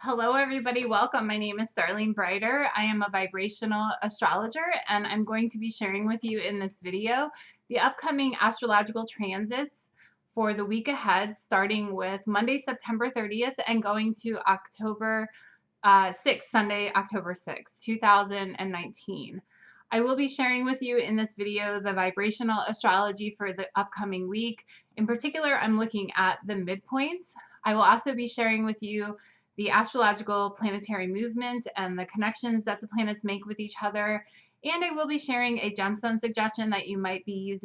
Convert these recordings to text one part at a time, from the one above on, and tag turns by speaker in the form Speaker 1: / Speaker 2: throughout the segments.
Speaker 1: Hello, everybody. Welcome. My name is Starlene Breiter. I am a vibrational astrologer, and I'm going to be sharing with you in this video the upcoming astrological transits for the week ahead, starting with Monday, September 30th, and going to October 6th, Sunday, October 6th, 2019. I will be sharing with you in this video the vibrational astrology for the upcoming week. In particular, I'm looking at the midpoints. I will also be sharing with you the astrological planetary movement and the connections that the planets make with each other. And I will be sharing a gemstone suggestion that you might be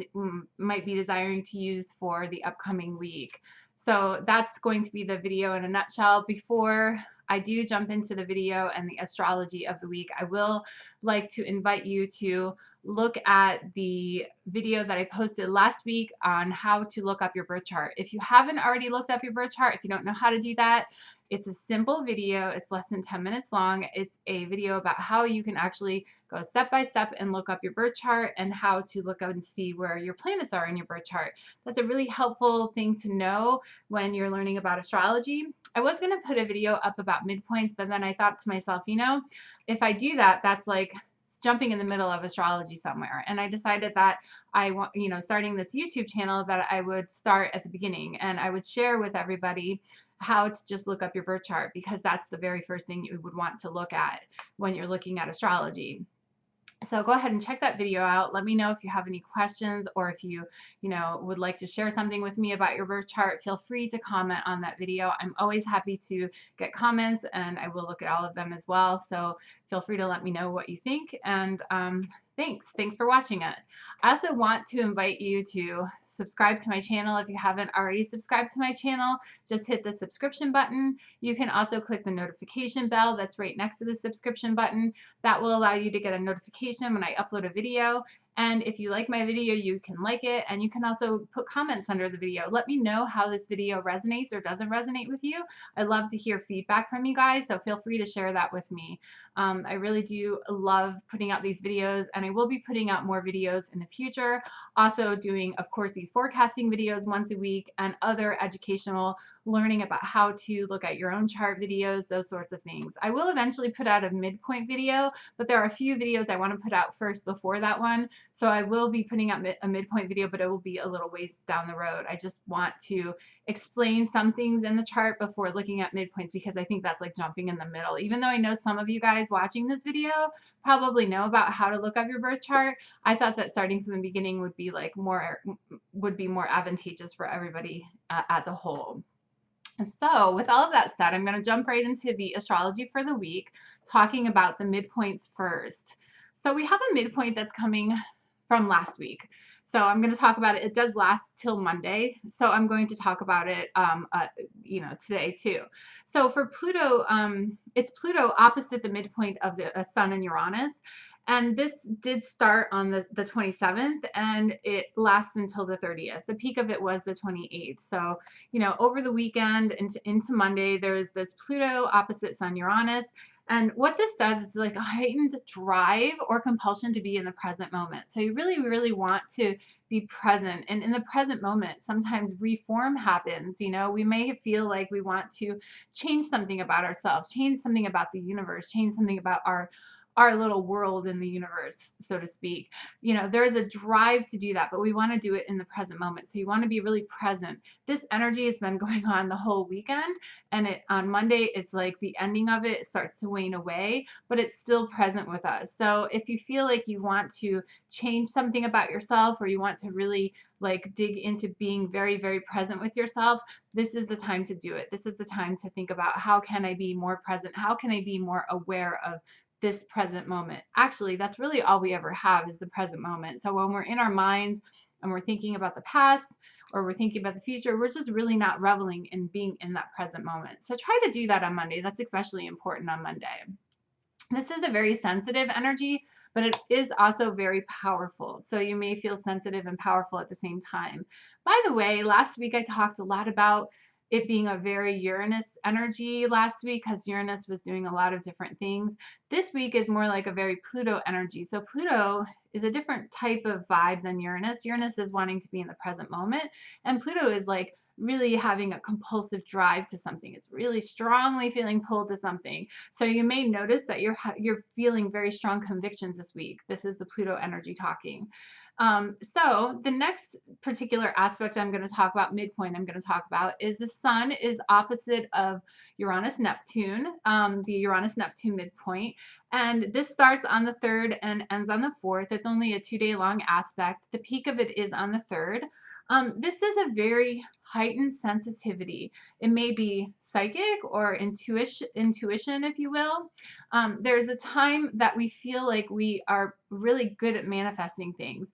Speaker 1: desiring to use for the upcoming week. So that's going to be the video in a nutshell. Before I do jump into the video and the astrology of the week, I will like to invite you to look at the video that I posted last week on how to look up your birth chart. If you haven't already looked up your birth chart, if you don't know how to do that, it's a simple video. It's less than 10 minutes long. It's a video about how you can actually go step by step and look up your birth chart and how to look up and see where your planets are in your birth chart. That's a really helpful thing to know when you're learning about astrology. I was going to put a video up about midpoints, but then I thought to myself, if I do that, that's like jumping in the middle of astrology somewhere. And I decided that I want, starting this YouTube channel, that I would start at the beginning and I would share with everybody how to just look up your birth chart, because that's the very first thing you would want to look at when you're looking at astrology. So go ahead and check that video out. Let me know if you have any questions, or if you would like to share something with me about your birth chart. Feel free to comment on that video. I'm always happy to get comments, and I will look at all of them as well. So feel free to let me know what you think. And thanks for watching it. I also want to invite you to subscribe to my channel. If you haven't already subscribed to my channel, just hit the subscription button. You can also click the notification bell that's right next to the subscription button. That will allow you to get a notification when I upload a video. And if you like my video, you can like it, and you can also put comments under the video. Let me know how this video resonates or doesn't resonate with you. I love to hear feedback from you guys, so feel free to share that with me. I really do love putting out these videos, and I will be putting out more videos in the future. Also doing, of course, these forecasting videos once a week, and other educational learning about how to look at your own chart videos, those sorts of things. I will eventually put out a midpoint video, but there are a few videos I want to put out first before that one. So I will be putting out a midpoint video, but it will be a little ways down the road. I just want to explain some things in the chart before looking at midpoints, because I think that's like jumping in the middle. Even though I know some of you guys watching this video probably know about how to look up your birth chart, I thought that starting from the beginning would be more advantageous for everybody as a whole. So with all of that said, I'm going to jump right into the astrology for the week, talking about the midpoints first. So we have a midpoint that's coming from last week. So I'm going to talk about it. It does last till Monday. So I'm going to talk about it, today too. So for Pluto, it's Pluto opposite the midpoint of the Sun and Uranus. And this did start on the 27th, and it lasts until the 30th. The peak of it was the 28th. So, over the weekend into Monday, there's this Pluto opposite Sun Uranus. And what this does is like a heightened drive or compulsion to be in the present moment. So you really, really want to be present. And in the present moment, sometimes reform happens. We may feel like we want to change something about ourselves, change something about the universe, change something about our little world in the universe, so to speak. There is a drive to do that, but we want to do it in the present moment. So you want to be really present. This energy has been going on the whole weekend, and on Monday, it's like the ending of it starts to wane away, but it's still present with us. So if you feel like you want to change something about yourself, or you want to really like dig into being very, very present with yourself, this is the time to do it. This is the time to think about, how can I be more present? How can I be more aware of this present moment? Actually, that's really all we ever have, is the present moment. So when we're in our minds and we're thinking about the past, or we're thinking about the future, we're just really not reveling in being in that present moment. So try to do that on Monday. That's especially important on Monday. This is a very sensitive energy, but it is also very powerful. So you may feel sensitive and powerful at the same time. By the way, last week I talked a lot about it being a very Uranus energy last week, because Uranus was doing a lot of different things. This week is more like a very Pluto energy. So Pluto is a different type of vibe than Uranus. Uranus is wanting to be in the present moment, and Pluto is like really having a compulsive drive to something. It's really strongly feeling pulled to something. So you may notice that you're feeling very strong convictions this week. This is the Pluto energy talking. So the next particular aspect I'm going to talk about, midpoint I'm going to talk about, is the sun is opposite of Uranus Neptune, the Uranus Neptune midpoint. And this starts on the 3rd and ends on the 4th. It's only a 2-day long aspect. The peak of it is on the 3rd. This is a very heightened sensitivity. It may be psychic or intuition, if you will. There's a time that we feel like we are really good at manifesting things.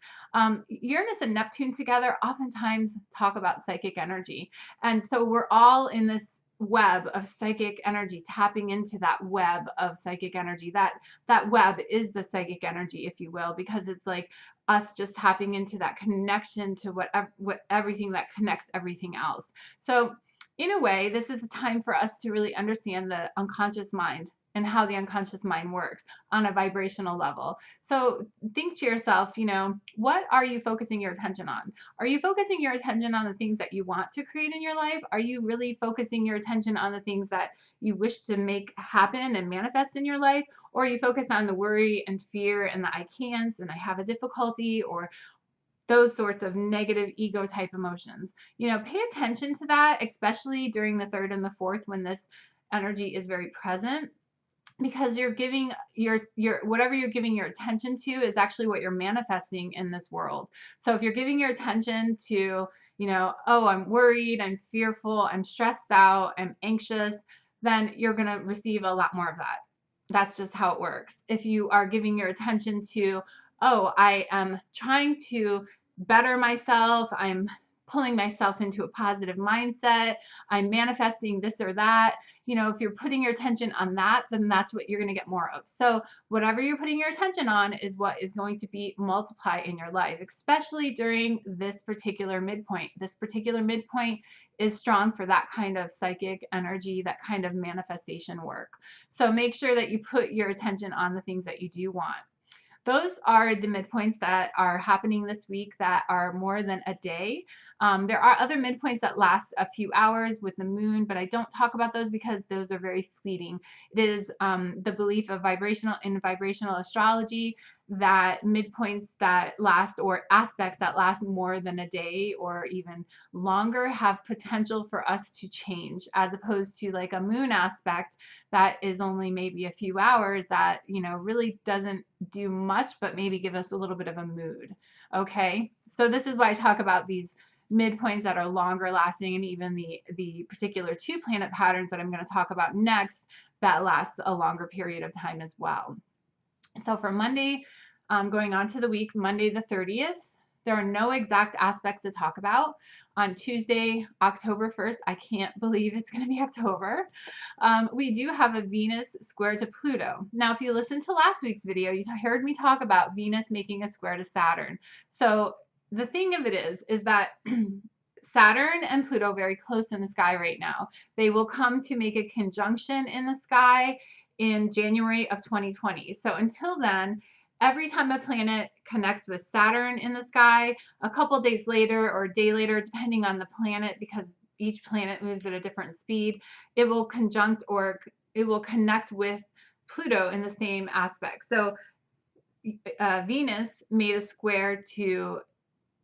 Speaker 1: Uranus and Neptune together oftentimes talk about psychic energy. And so we're all in this web of psychic energy, tapping into that web of psychic energy. That web is the psychic energy, if you will, because it's like us just tapping into that connection to everything that connects everything else. So in a way, this is a time for us to really understand the unconscious mind and how the unconscious mind works on a vibrational level. So think to yourself, what are you focusing your attention on? Are you focusing your attention on the things that you want to create in your life? Are you really focusing your attention on the things that you wish to make happen and manifest in your life? Or are you focused on the worry and fear and the I can't and I have a difficulty, or those sorts of negative ego type emotions? Pay attention to that, especially during the 3rd and the 4th when this energy is very present, because you're giving your whatever you're giving your attention to is actually what you're manifesting in this world. So if you're giving your attention to, oh, I'm worried, I'm fearful, I'm stressed out, I'm anxious, then you're going to receive a lot more of that. That's just how it works. If you are giving your attention to, oh, I am trying to better myself, I'm pulling myself into a positive mindset, I'm manifesting this or that, if you're putting your attention on that, then that's what you're going to get more of. So whatever you're putting your attention on is what is going to be multiplied in your life, especially during this particular midpoint. This particular midpoint is strong for that kind of psychic energy, that kind of manifestation work. So make sure that you put your attention on the things that you do want. Those are the midpoints that are happening this week that are more than a day. There are other midpoints that last a few hours with the moon, but I don't talk about those because those are very fleeting. It is the belief of vibrational astrology that midpoints that last, or aspects that last more than a day or even longer, have potential for us to change, as opposed to like a moon aspect that is only maybe a few hours that, really doesn't do much, but maybe give us a little bit of a mood. Okay, so this is why I talk about these midpoints that are longer lasting, and even the particular 2 planet patterns that I'm going to talk about next that last a longer period of time as well. So for Monday, going on to the week, Monday the 30th, there are no exact aspects to talk about. On Tuesday, October 1st, I can't believe it's going to be October, we do have a Venus square to Pluto. Now, if you listened to last week's video, you heard me talk about Venus making a square to Saturn. So the thing of it is that Saturn and Pluto are very close in the sky right now. They will come to make a conjunction in the sky in January of 2020. So until then, every time a planet connects with Saturn in the sky, a couple days later or a day later, depending on the planet, because each planet moves at a different speed, it will conjunct or it will connect with Pluto in the same aspect. So Venus made a square to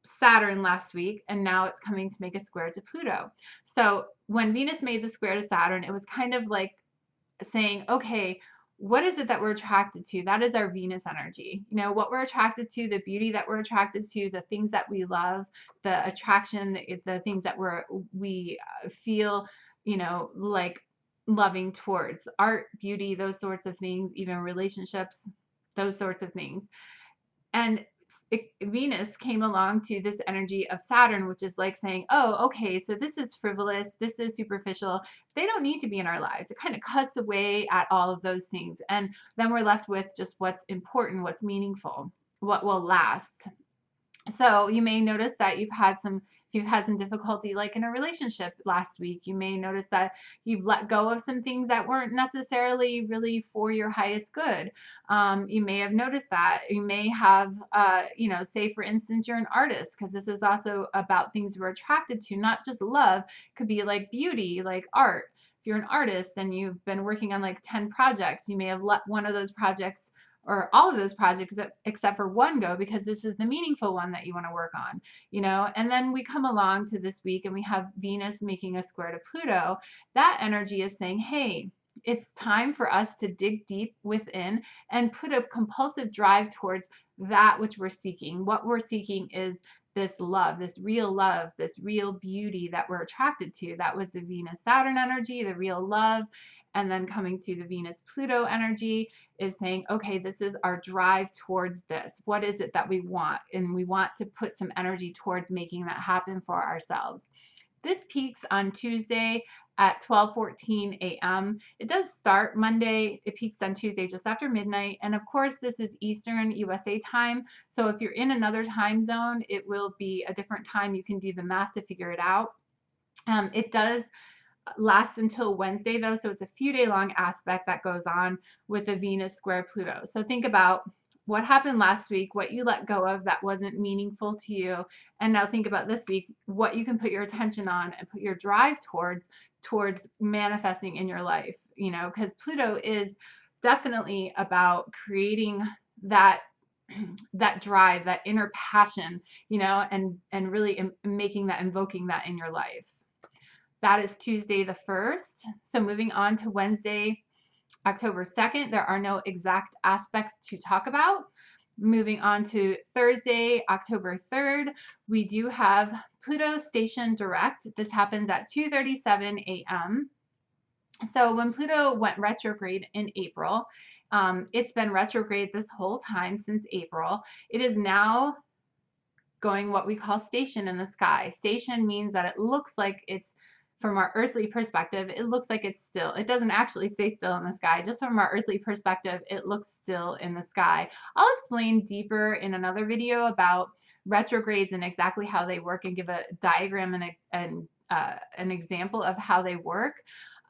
Speaker 1: Saturn last week, and now it's coming to make a square to Pluto. So when Venus made the square to Saturn, it was kind of like saying, okay, what is it that we're attracted to? That is our Venus energy. What we're attracted to, the beauty that we're attracted to, the things that we love, the attraction, the things that we feel, like loving towards, art, beauty, those sorts of things, even relationships, those sorts of things. And Venus came along to this energy of Saturn, which is like saying, oh, okay, so this is frivolous, this is superficial, they don't need to be in our lives. It kind of cuts away at all of those things. And then we're left with just what's important, what's meaningful, what will last. So you may notice that you've had some If you've had some difficulty like in a relationship last week, you may notice that you've let go of some things that weren't necessarily really for your highest good. You may have noticed that. You may have, say for instance, you're an artist, because this is also about things we're attracted to, not just love. It could be like beauty, like art. If you're an artist and you've been working on like 10 projects, you may have let one of those projects or all of those projects except for one go, because this is the meaningful one that you want to work on, and then we come along to this week and we have Venus making a square to Pluto. That energy is saying, hey, it's time for us to dig deep within and put a compulsive drive towards that which we're seeking. What we're seeking is this love, this real beauty that we're attracted to. That was the Venus Saturn energy, the real love. And then coming to the Venus Pluto energy is saying, okay, this is our drive towards this. What is it that we want? And we want to put some energy towards making that happen for ourselves. This peaks on Tuesday at 12:14 a.m. It does start Monday. It peaks on Tuesday just after midnight. And of course, this is Eastern USA time. So if you're in another time zone, it will be a different time. You can do the math to figure it out. It does last until Wednesday though, so it's a few day long aspect that goes on with the Venus square Pluto. So think about what happened last week, what you let go of that wasn't meaningful to you, and now think about this week, what you can put your attention on and put your drive towards manifesting in your life, because Pluto is definitely about creating that drive, that inner passion, and really invoking that in your life. That is Tuesday the 1st. So moving on to Wednesday, October 2nd, there are no exact aspects to talk about. Moving on to Thursday, October 3rd, we do have Pluto station direct. This happens at 2:37 a.m. So when Pluto went retrograde in April, it's been retrograde this whole time since April. It is now going what we call station in the sky. Station means that it looks like it's, from our earthly perspective, it looks like it's still. It doesn't actually stay still in the sky. Just from our earthly perspective, it looks still in the sky. I'll explain deeper in another video about retrogrades and exactly how they work, and give a diagram and an example of how they work.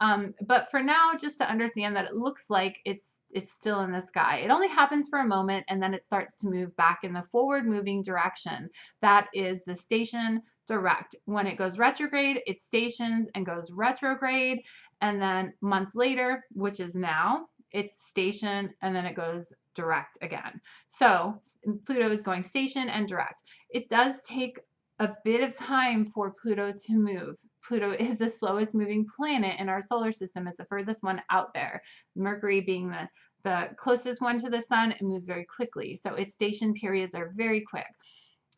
Speaker 1: But for now, just to understand that it looks like it's still in the sky. It only happens for a moment, and then it starts to move back in the forward moving direction. That is the station direct. When it goes retrograde, it stations and goes retrograde, and then months later, which is now, it's station and then it goes direct again. So Pluto is going station and direct. It does take a bit of time for Pluto to move. Pluto is the slowest moving planet in our solar system. It's the furthest one out there. Mercury being the closest one to the sun, it moves very quickly. So its station periods are very quick.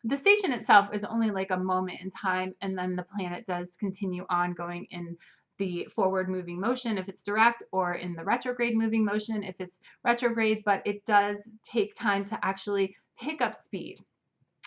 Speaker 1: The station itself is only like a moment in time, and then the planet does continue on going in the forward moving motion if it's direct, or in the retrograde moving motion if it's retrograde, but it does take time to actually pick up speed.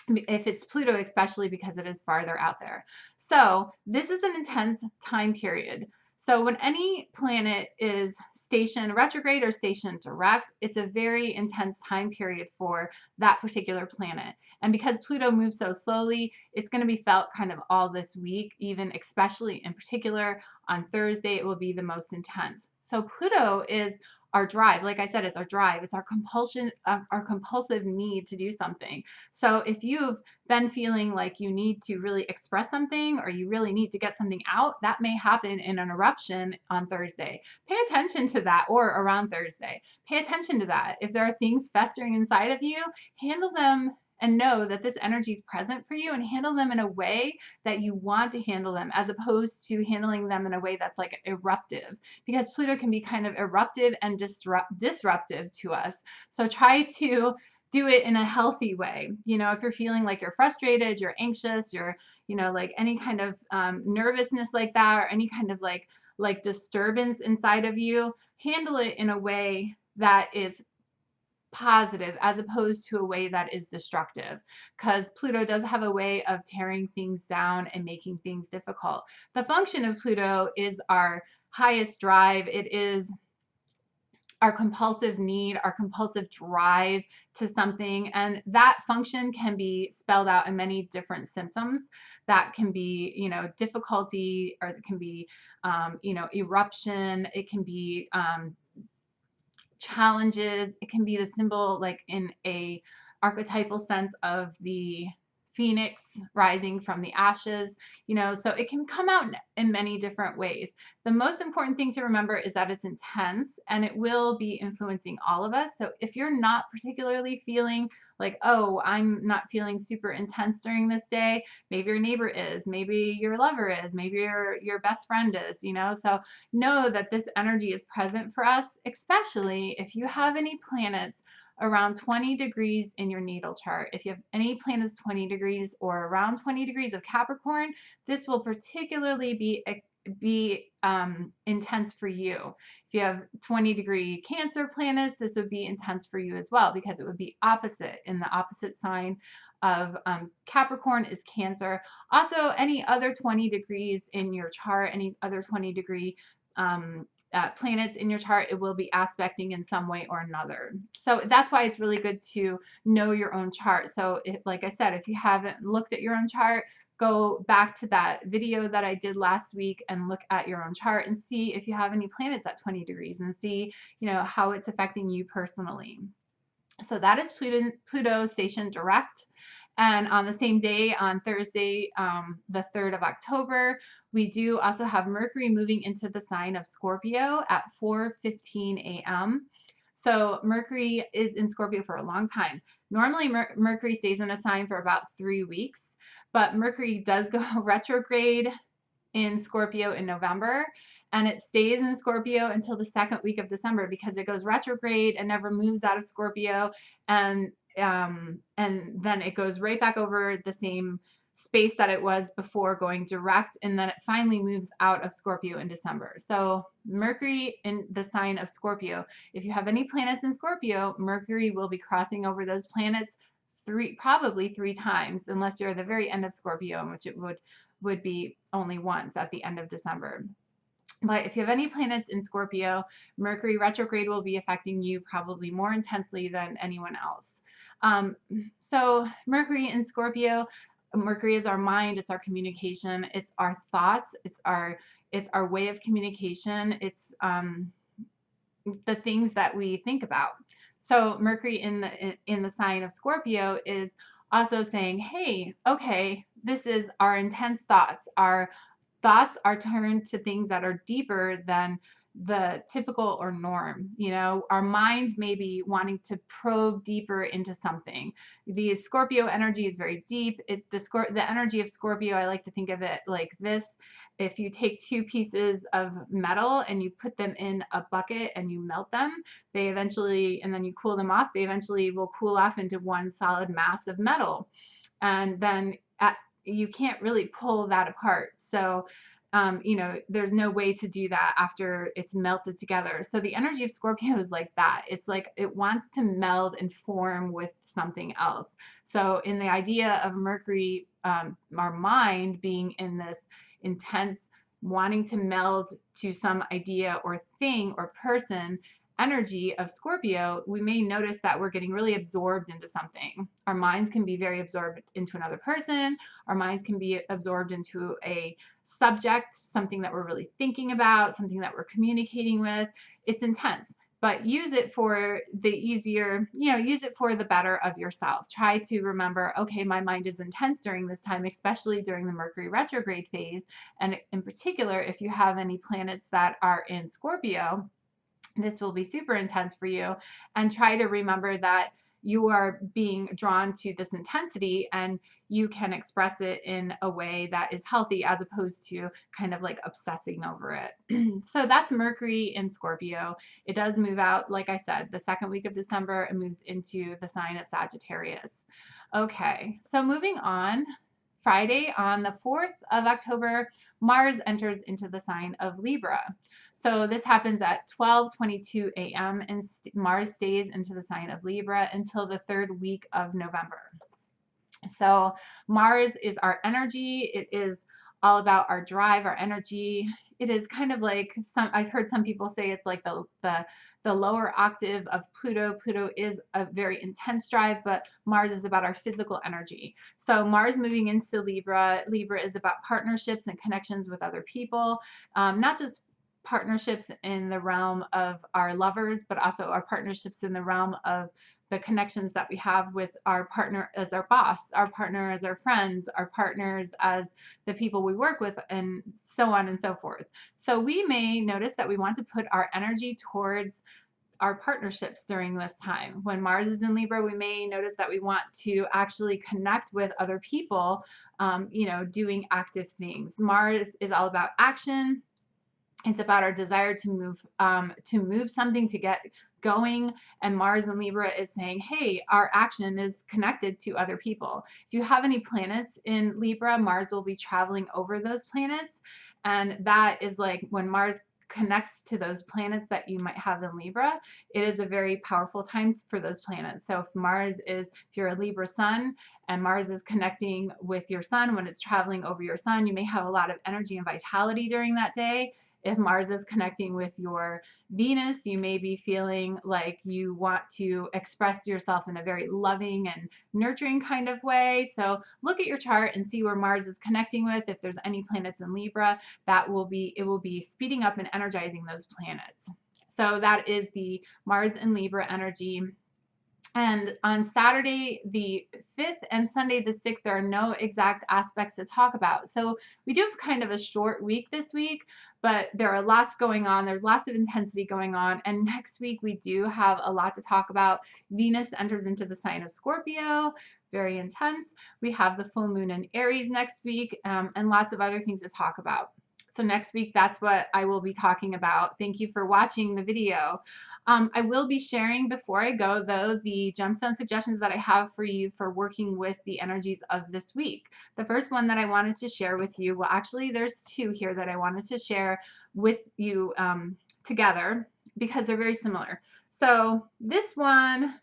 Speaker 1: If it's Pluto, especially because it is farther out there. So this is an intense time period. So when any planet is station retrograde or station direct, it's a very intense time period for that particular planet. And because Pluto moves so slowly, it's going to be felt kind of all this week, even especially in particular on Thursday, it will be the most intense. So Pluto is our drive. Like I said, it's our drive. It's our compulsion, our compulsive need to do something. So if you've been feeling like you need to really express something, or you really need to get something out, that may happen in an eruption on Thursday. Pay attention to that, or around Thursday. Pay attention to that. If there are things festering inside of you, handle them and know that this energy is present for you, and handle them in a way that you want to handle them, as opposed to handling them in a way that's like eruptive, because Pluto can be kind of eruptive and disruptive to us. So try to do it in a healthy way. If you're feeling like you're frustrated, you're anxious, you're, like any kind of nervousness like that, or any kind of like disturbance inside of you, handle it in a way that is positive, as opposed to a way that is destructive, because Pluto does have a way of tearing things down and making things difficult. The function of Pluto is our highest drive. It is our compulsive need, our compulsive drive to something. And that function can be spelled out in many different symptoms. That can be, difficulty, or it can be, eruption. It can be challenges. It can be the symbol, like in a archetypal sense, of the phoenix rising from the ashes, so it can come out in many different ways. The most important thing to remember is that it's intense and it will be influencing all of us. So if you're not particularly feeling like, oh, I'm not feeling super intense during this day, maybe your neighbor is, maybe your lover is, maybe your best friend is, so know that this energy is present for us, especially if you have any planets around 20 degrees in your natal chart. If you have any planets 20 degrees or around 20 degrees of Capricorn, this will particularly be intense for you. If you have 20-degree Cancer planets, this would be intense for you as well, because it would be opposite. In the opposite sign of Capricorn is Cancer. Also, any other 20 degrees in your chart, any other 20-degree planets in your chart, it will be aspecting in some way or another. So that's why it's really good to know your own chart. So like I said, if you haven't looked at your own chart, go back to that video that I did last week and look at your own chart and see if you have any planets at 20 degrees and see, how it's affecting you personally. So that is Pluto stationed direct. And on the same day, on Thursday, the 3rd of October, we do also have Mercury moving into the sign of Scorpio at 4:15 a.m. So Mercury is in Scorpio for a long time. Normally, Mercury stays in a sign for about 3 weeks, but Mercury does go retrograde in Scorpio in November, and it stays in Scorpio until the second week of December, because it goes retrograde and never moves out of Scorpio, and then it goes right back over the same space that it was before going direct, and then it finally moves out of Scorpio in December. So Mercury in the sign of Scorpio. If you have any planets in Scorpio, Mercury will be crossing over those planets probably three times, unless you're at the very end of Scorpio, in which it would be only once at the end of December. But if you have any planets in Scorpio, Mercury retrograde will be affecting you probably more intensely than anyone else. So Mercury in Scorpio, Mercury is our mind, it's our communication, it's our thoughts, it's our way of communication, it's the things that we think about. So Mercury in the sign of Scorpio is also saying, hey, okay, this is our intense thoughts. Our thoughts are turned to things that are deeper than the typical or norm. Our minds may be wanting to probe deeper into something. The Scorpio energy is very deep. The energy of Scorpio, I like to think of it like this. If you take two pieces of metal and you put them in a bucket and you melt them, and then you cool them off, they eventually will cool off into one solid mass of metal. And then you can't really pull that apart. So, there's no way to do that after it's melted together. So the energy of Scorpio is like that. It's like it wants to meld and form with something else. So in the idea of Mercury, our mind being in this intense wanting to meld to some idea or thing or person energy of Scorpio, we may notice that we're getting really absorbed into something. Our minds can be very absorbed into another person. Our minds can be absorbed into a subject, something that we're really thinking about, something that we're communicating with. It's intense, but use it for use it for the better of yourself. Try to remember, okay, my mind is intense during this time, especially during the Mercury retrograde phase. And in particular, if you have any planets that are in Scorpio, this will be super intense for you. And try to remember that you are being drawn to this intensity and you can express it in a way that is healthy, as opposed to kind of like obsessing over it. So that's Mercury in Scorpio. It does move out, like I said, the second week of December. It moves into the sign of Sagittarius. Okay, so moving on, Friday on the 4th of October, Mars enters into the sign of Libra. So this happens at 12:22 a.m. and Mars stays into the sign of Libra until the third week of November. So Mars is our energy. It is all about our drive, our energy. it is kind of like I've heard some people say it's like the lower octave of Pluto. Pluto is a very intense drive, but Mars is about our physical energy. So Mars moving into Libra. Libra is about partnerships and connections with other people, not just partnerships in the realm of our lovers, but also our partnerships in the realm of the connections that we have with our partner as our boss, our partner as our friends, our partners as the people we work with, and so on and so forth. So we may notice that we want to put our energy towards our partnerships during this time. When Mars is in Libra, we may notice that we want to actually connect with other people, doing active things. Mars is all about action. It's about our desire to move something, to get going. And Mars in Libra is saying, hey, our action is connected to other people. If you have any planets in Libra, Mars will be traveling over those planets. And that is like when Mars connects to those planets that you might have in Libra, it is a very powerful time for those planets. So if you're a Libra sun and Mars is connecting with your sun, when it's traveling over your sun, you may have a lot of energy and vitality during that day. If Mars is connecting with your Venus, you may be feeling like you want to express yourself in a very loving and nurturing kind of way. So look at your chart and see where Mars is connecting with. If there's any planets in Libra, it will be speeding up and energizing those planets. So that is the Mars and Libra energy. And on Saturday the 5th and Sunday the 6th, there are no exact aspects to talk about. So we do have kind of a short week this week, but there are lots going on. There's lots of intensity going on. And next week we do have a lot to talk about. Venus enters into the sign of Scorpio, very intense. We have the full moon in Aries next week, and lots of other things to talk about. So next week, that's what I will be talking about. Thank you for watching the video. I will be sharing, before I go though, the gemstone suggestions that I have for you for working with the energies of this week. The first one that I wanted to share with you, well actually there's two here that I wanted to share with you together because they're very similar. So this one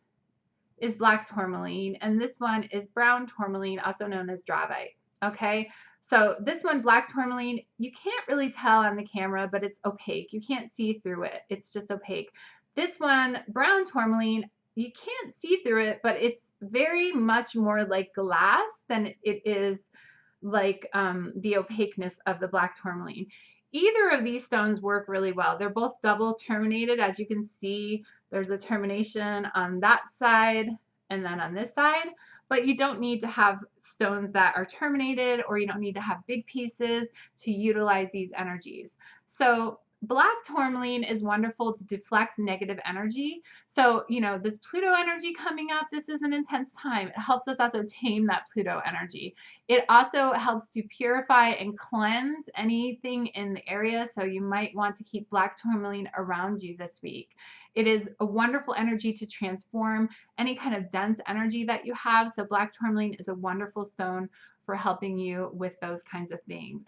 Speaker 1: is black tourmaline and this one is brown tourmaline, also known as dravite. Okay, so this one, black tourmaline, you can't really tell on the camera, but it's opaque. You can't see through it. It's just opaque. This one, brown tourmaline, you can't see through it, but it's very much more like glass than it is like the opaqueness of the black tourmaline. Either of these stones work really well. They're both double terminated. As you can see, there's a termination on that side and then on this side, but you don't need to have stones that are terminated, or you don't need to have big pieces to utilize these energies. So black tourmaline is wonderful to deflect negative energy. So, this Pluto energy coming up, this is an intense time. It helps us also tame that Pluto energy. It also helps to purify and cleanse anything in the area. So you might want to keep black tourmaline around you this week. It is a wonderful energy to transform any kind of dense energy that you have. So black tourmaline is a wonderful stone for helping you with those kinds of things.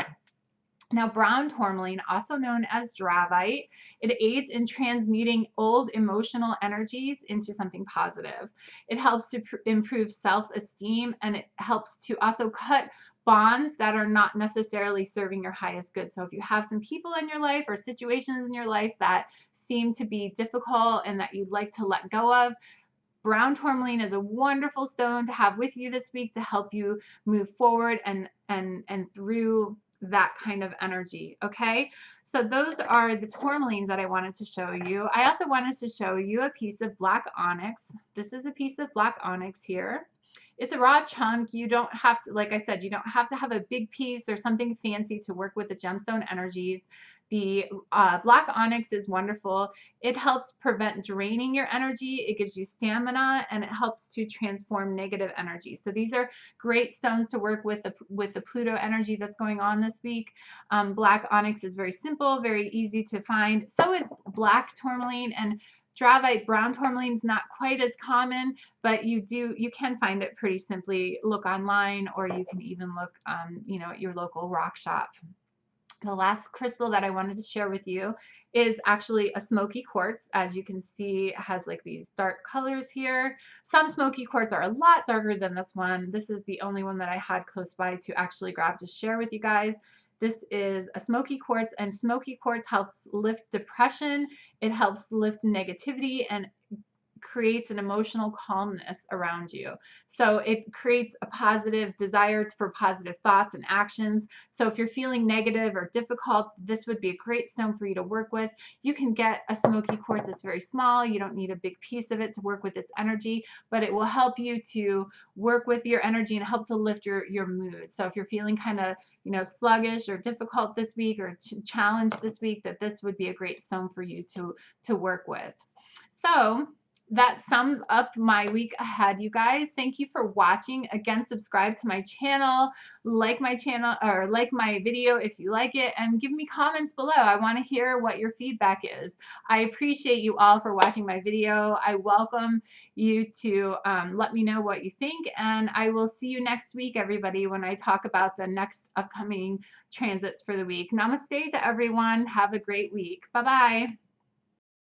Speaker 1: Now, brown tourmaline, also known as dravite, it aids in transmuting old emotional energies into something positive. It helps to improve self-esteem, and it helps to also cut bonds that are not necessarily serving your highest good. So if you have some people in your life or situations in your life that seem to be difficult and that you'd like to let go of, brown tourmaline is a wonderful stone to have with you this week to help you move forward and through that kind of energy. Okay, so those are the tourmalines that I wanted to show you. I also wanted to show you a piece of black onyx. This is a piece of black onyx here. It's a raw chunk. You don't have to, like I said, you don't have to have a big piece or something fancy to work with the gemstone energies. The black onyx is wonderful. It helps prevent draining your energy. It gives you stamina, and it helps to transform negative energy. So these are great stones to work with the Pluto energy that's going on this week. Black onyx is very simple, very easy to find. So is black tourmaline, and dravite, brown tourmaline is not quite as common, but you can find it pretty simply. Look online, or you can even look at your local rock shop. The last crystal that I wanted to share with you is actually a smoky quartz. As you can see, it has like these dark colors here. Some smoky quartz are a lot darker than this one. This is the only one that I had close by to actually grab to share with you guys. This is a smoky quartz, and smoky quartz helps lift depression. It helps lift negativity and creates an emotional calmness around you. So it creates a positive desire for positive thoughts and actions. So if you're feeling negative or difficult, this would be a great stone for you to work with. You can get a smoky quartz that's very small. You don't need a big piece of it to work with its energy, but it will help you to work with your energy and help to lift your mood. So if you're feeling kind of, sluggish or difficult this week or challenged this week, that this would be a great stone for you to work with. So that sums up my week ahead, you guys. Thank you for watching. Again, subscribe to my channel, like my channel, or like my video if you like it, and give me comments below. I want to hear what your feedback is. I appreciate you all for watching my video. I welcome you to let me know what you think, and I will see you next week, everybody, when I talk about the next upcoming transits for the week. Namaste to everyone. Have a great week. Bye-bye.